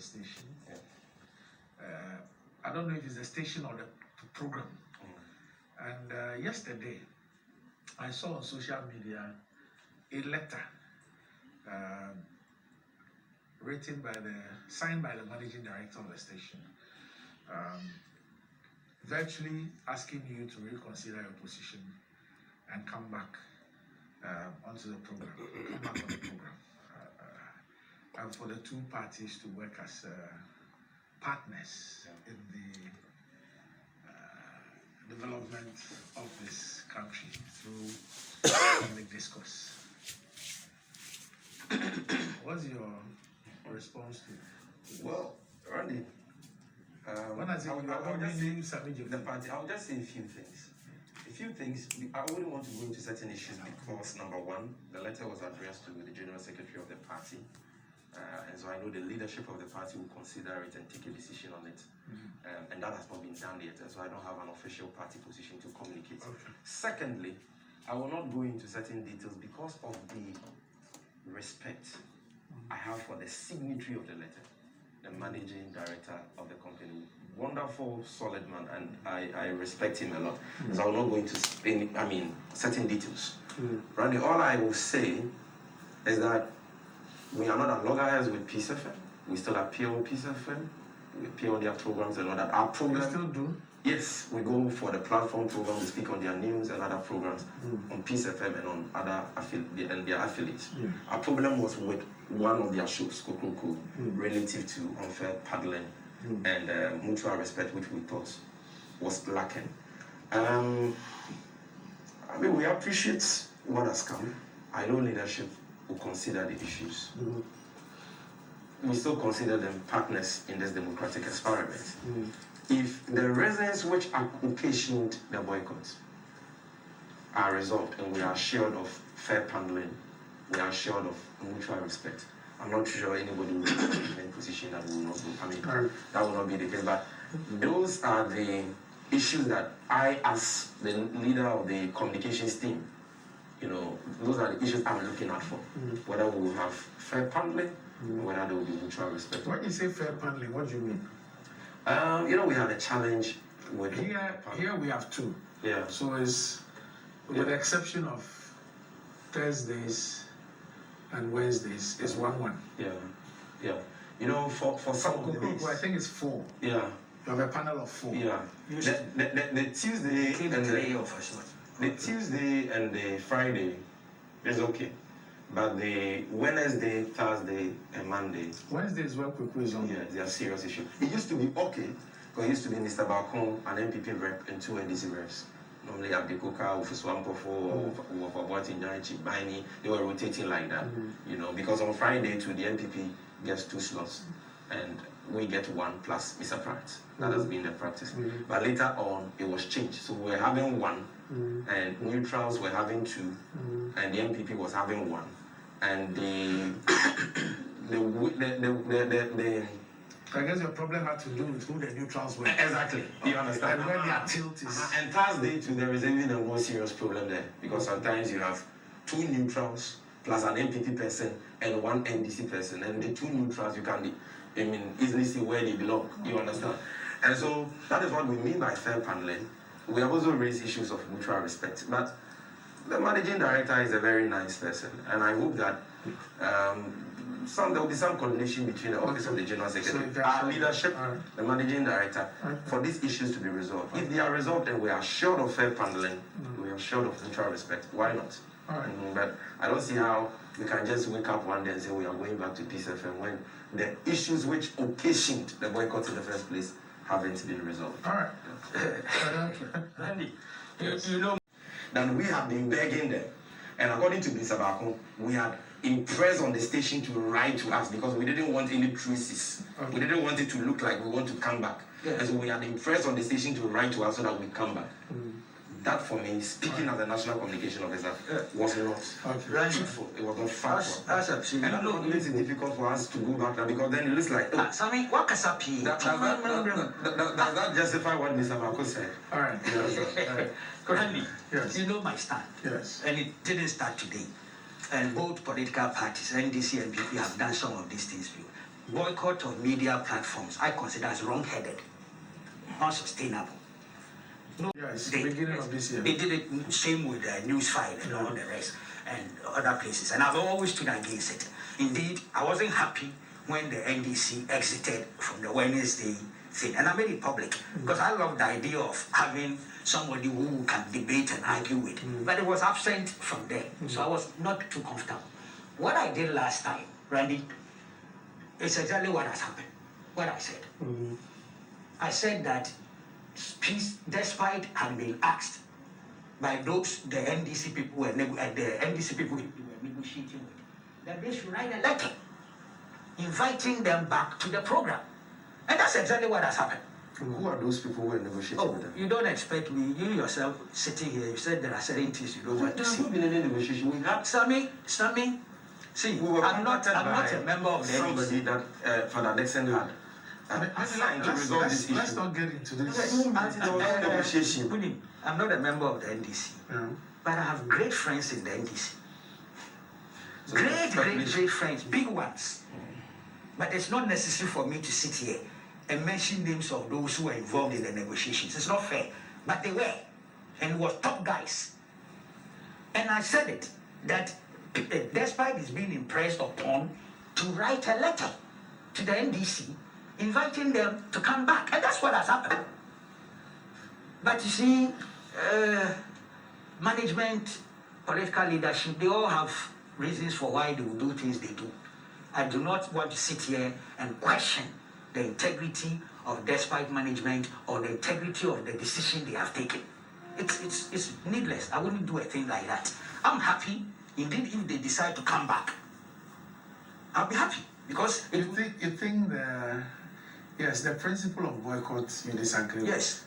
station. I don't know if it's the station or the program. And yesterday, I saw on social media a letter signed by the managing director of the station, virtually asking you to reconsider your position and come back onto the program, and for the two parties to work as partners in the development of this country through public discourse. What's your response to? Well, Randy, when I say I'll just say a few things. I wouldn't want to go into certain issues because, number one, the letter was addressed to the General Secretary of the party. And so I know the leadership of the party will consider it and take a decision on it. And that has not been done yet. And so I don't have an official party position to communicate. Okay. Secondly, I will not go into certain details because of the respect I have for the signatory of the letter, the managing director of the company. Wonderful, solid man, and I respect him a lot. So I will not go into certain details. Randy, all I will say is that we are not at loggerheads with Peacefm. We still appear on Peacefm. We appear on their programs and all that. Our program, you still do? Yes, we go for the platform program. We speak on their news and other programs on Peacefm and on other their affiliates. Our problem was with one of their shows, Kokrokoo, relative to unfair paddling and mutual respect, which we thought was lacking. We appreciate what has come. I know leadership will consider the issues. We still consider them partners in this democratic experiment. If the reasons which occasioned the boycott are resolved and we are assured of fair handling, we are assured of mutual respect, I'm not sure anybody will be in a position that will not go. That will not be the case. But those are the issues that I, as the leader of the communications team, those are the issues I'm looking out for. Whether we will have fair handling, whether there will be mutual respect. When you say fair handling, what do you mean? We had a challenge with here we have two. Yeah. So it's with the exception of Thursdays and Wednesdays, it's 1-1. Yeah. For some of the days, I think it's 4. Yeah. You have a panel of 4. Yeah. The Tuesday and the Tuesday and the Friday is okay. But the Wednesday, Thursday, and Monday. Wednesday is when Kokrokoo is on. Yeah, they are serious issues. It used to be okay, because it used to be Mr. Balcon, an MPP rep, and 2 NDC reps. Normally, Abdikoka, Ufuswampofo, or Bani, they were rotating like that. Because on Friday, to the MPP gets 2 slots, and we get 1 plus Mr. Pratt. That has been the practice. But later on, it was changed. So we were having 1, and neutrals were having 2, and the MPP was having 1. And I guess your problem had to do with who the neutrals were. Exactly. You understand? And where their tilt is. And Thursday too, there is even a more serious problem there, because sometimes you have 2 neutrals plus an MPP person and 1 NDC person, and the 2 neutrals you can easily see where they belong. You understand? And so that is what we mean by fair handling. We have also raised issues of mutual respect, but the managing director is a very nice person, and I hope that there will be some coordination between the office of the General Secretary, our leadership, the managing director, for these issues to be resolved. If they are resolved and we are assured of fair handling, we are assured of mutual respect, why not? But I don't see how we can just wake up one day and say we are going back to Peacefm when the issues which occasioned the boycott in the first place haven't been resolved. All right. Randy, then we have been begging them. And according to Mr. Bakon, we had impressed on the station to write to us because we didn't want any traces. We didn't want it to look like we want to come back. And so we had impressed on the station to write to us so that we come back. That for me, speaking as a national communication officer, was not truthful. It was not factual. That's absolutely. And I know it makes it difficult for us to go back there because then it looks like, does that justify what Mr. Marco said? All right. Currently, Yes. you know my stand. Yes. And it didn't start today. And both political parties, NDC and PP, have done some of these things. boycott of media platforms, I consider as wrong-headed, unsustainable. No, Yes, beginning of this year. They did it same with Newsfile and all the rest and other places, and I've always stood against it. Indeed, I wasn't happy when the NDC exited from the Wednesday thing, and I made it public because I love the idea of having somebody who can debate and argue with, but it was absent from there, so I was not too comfortable. What I did last time, Randy, is exactly what has happened. What I said. I said that peace, despite having been asked by those the NDC people were the NDC people who were negotiating with, that they should write a letter inviting them back to the program, and that's exactly what has happened. Who are those people who are negotiating with them? You don't expect me, you yourself sitting here, you said there are certain things you don't want to There's see. not been any negotiation. We had Sammy, see, we were I'm not contacted a member of the somebody NDC. that Father Nixon had. Assigned to resolve this issue. Let's not get into this. Negotiation. I'm not a member of the NDC, Yeah. but I have great friends in the NDC. So Great friends, big ones. But it's not necessary for me to sit here and mention names of those who were involved in the negotiations. It's not fair. But they were, and were top guys. And I said it, that despite this being impressed upon, to write a letter to the NDC inviting them to come back. And that's what has happened. But you see, management, political leadership, they all have reasons for why they will do things they do. I do not want to sit here and question the integrity of despite management or the integrity of the decision they have taken. It's needless. I wouldn't do a thing like that. I'm happy, indeed, if they decide to come back. I'll be happy because You think the principle of boycott you disagree with? Yes.